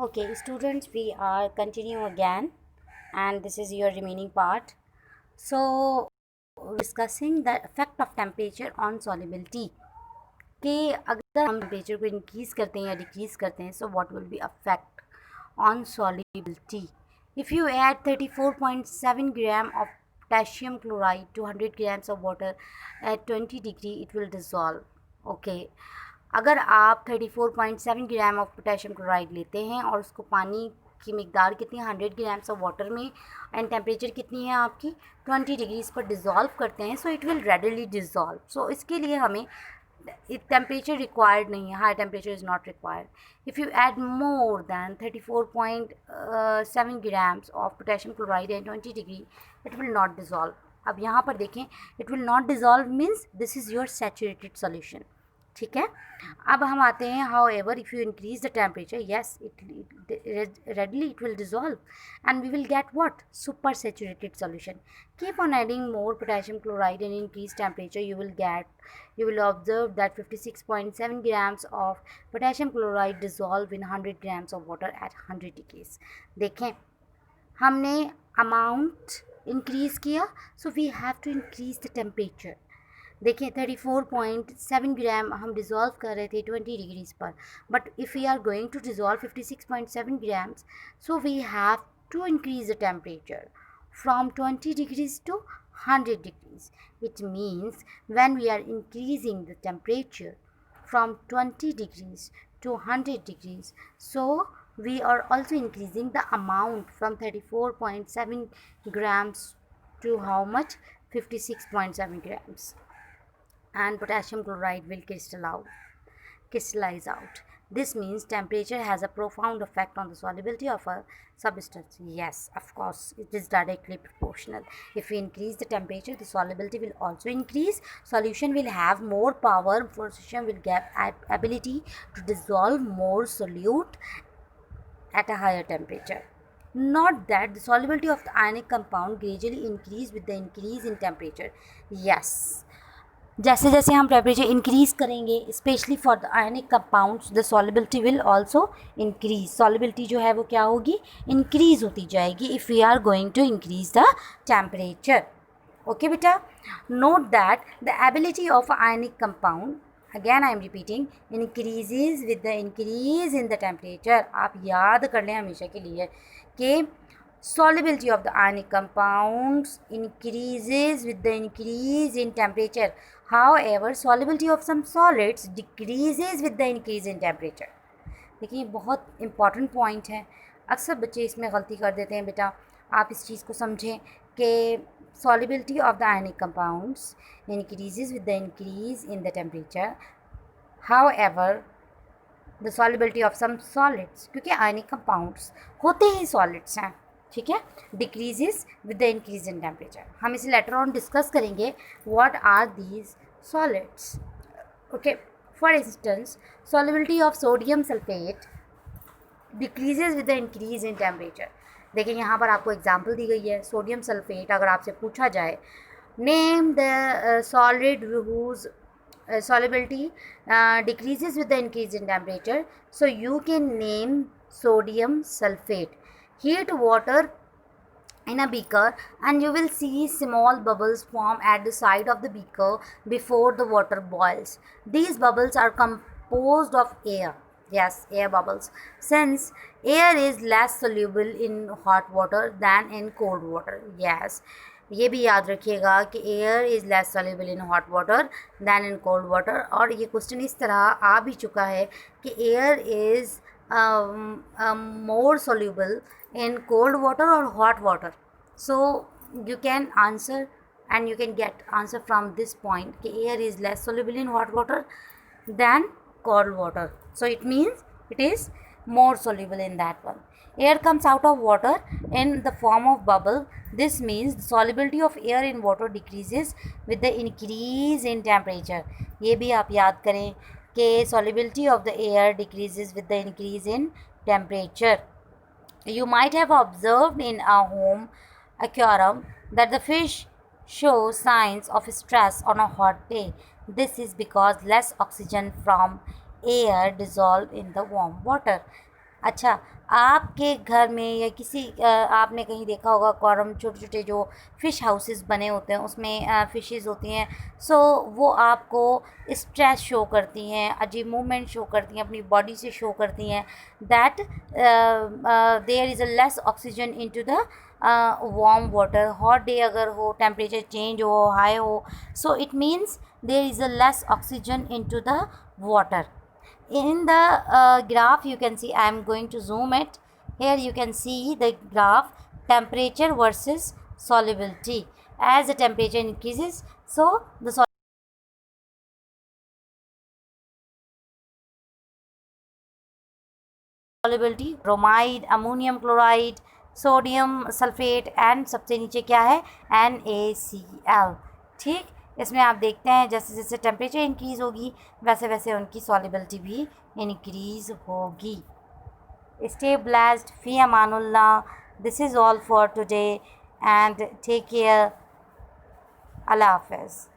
Okay, students, we are continue again, and this is your remaining part. So, discussing the effect of temperature on solubility. कि अगर हम temperature को increase करते हैं या decrease करते हैं, so what will be effect on solubility? If you add 34.7 gram of potassium chloride to 100 grams of water at 20 degree, it will dissolve. Okay. अगर आप 34.7 ग्राम ऑफ पोटेशियम क्लोराइड लेते हैं और उसको पानी की मिकदार कितनी है 100 ग्राम्स ऑफ वाटर में एंड टेम्परेचर कितनी है आपकी 20 डिग्रीज पर डिज़ोल्व करते हैं, so it will readily dissolve. So इसके लिए हमें टेम्परेचर रिक्वायर्ड नहीं है, high temperature is not required. If you add more than 34.7 grams of potassium chloride and 20 degree, it will not dissolve. अब यहाँ पर देखें, it will not dissolve means this is your saturated solution. ठीक है. अब हम आते हैं, however if you increase the temperature, yes it readily it will dissolve and we will get what, super saturated solution. Keep on adding more potassium chloride and increase temperature, you will observe that 56.7 grams of potassium chloride dissolve in 100 grams of water at 100 degrees. देखें, हमने amount increase किया, so we have to increase the temperature. देखिए 34.7 ग्राम हम dissolve कर रहे थे 20 degrees पर, but if we are going to dissolve 56.7 grams, so we have to increase the temperature from 20 degrees to 100 degrees. It means when we are increasing the temperature from 20 degrees to 100 degrees, so we are also increasing the amount from 34.7 grams to how much, 56.7 grams, and potassium chloride will crystallize out. This means temperature has a profound effect on the solubility of a substance. Yes, of course, it is directly proportional. If we increase the temperature, the solubility will also increase. Solution will have more power. Solution will get ability to dissolve more solute at a higher temperature. Not that the solubility of the ionic compound gradually increase with the increase in temperature. Yes, जैसे जैसे हम temperature increase करेंगे, specially for the ionic compounds, the solubility will also increase. Solubility जो है वो क्या होगी, increase होती जाएगी if we are going to increase the temperature. Okay बेटा, note that the ability of ionic compound, again I am repeating, increases with the increase in the temperature. आप याद कर लें हमेशा के लिए कि solubility of the ionic compounds increases with the increase in temperature. However, solubility of some solids decreases with the increase in temperature. देखिए बहुत important point है, अक्सर बच्चे इसमें गलती कर देते हैं. बेटा आप इस चीज़ को समझें कि solubility of the ionic compounds increases with the increase in the temperature. However, the solubility of some solids, क्योंकि ionic compounds होते ही solids हैं, ठीक है, decreases with the increase in temperature. हम इसे लेटर ऑन डिस्कस करेंगे. What are these solids? Okay, for instance solubility of sodium sulphate decreases with the increase in temperature. देखिए यहाँ पर आपको एग्जांपल दी गई है. सोडियम सल्फेट, अगर आपसे पूछा जाए name the solid whose solubility decreases with the increase in temperature, so you can name sodium sulfate. Heat water in a beaker and you will see small bubbles form at the side of the beaker before the water boils. These bubbles are composed of air. Yes, air bubbles. Since air is less soluble in hot water than in cold water. Yes, ये भी याद रखिएगा कि air is less soluble in hot water than in cold water. और ये question इस तरह आ भी चुका है कि air is more soluble in cold water or hot water. So you can answer and you can get answer from this point कि air is less soluble in hot water than cold water. So it means it is more soluble in that one. Air comes out of water in the form of bubble. This means the solubility of air in water decreases with the increase in temperature. ये भी आप याद करें कि solubility of the air decreases with the increase in temperature. You might have observed in a home aquarium that the fish show signs of stress on a hot day. This is because less oxygen from air dissolve in the warm water. अच्छा, आपके घर में या किसी आपने कहीं देखा होगा aquarium, छोटे छोटे जो फ़िश हाउसेस बने होते हैं उसमें फ़िशेज़ होती हैं। सो वो आपको स्ट्रेस शो करती हैं, अजीब मूवमेंट शो करती हैं, अपनी बॉडी से शो करती हैं that there is a less oxygen into the warm water. Hot day अगर हो, टेम्परेचर चेंज हो, हाई हो, so it means there is a less oxygen into the water. In the graph you can see, I am going to zoom it. Here you can see the graph temperature versus solubility. As the temperature increases, so the solubility, bromide, ammonium chloride, sodium sulphate and सबसे नीचे क्या है, NaCl। ठीक, इसमें आप देखते हैं जैसे जैसे टेम्परेचर इंक्रीज़ होगी वैसे वैसे उनकी सॉल्युबिलिटी भी इंक्रीज़ होगी। Stay blessed. Fi Amanullah. This is all for today and take care. Allah Hafiz.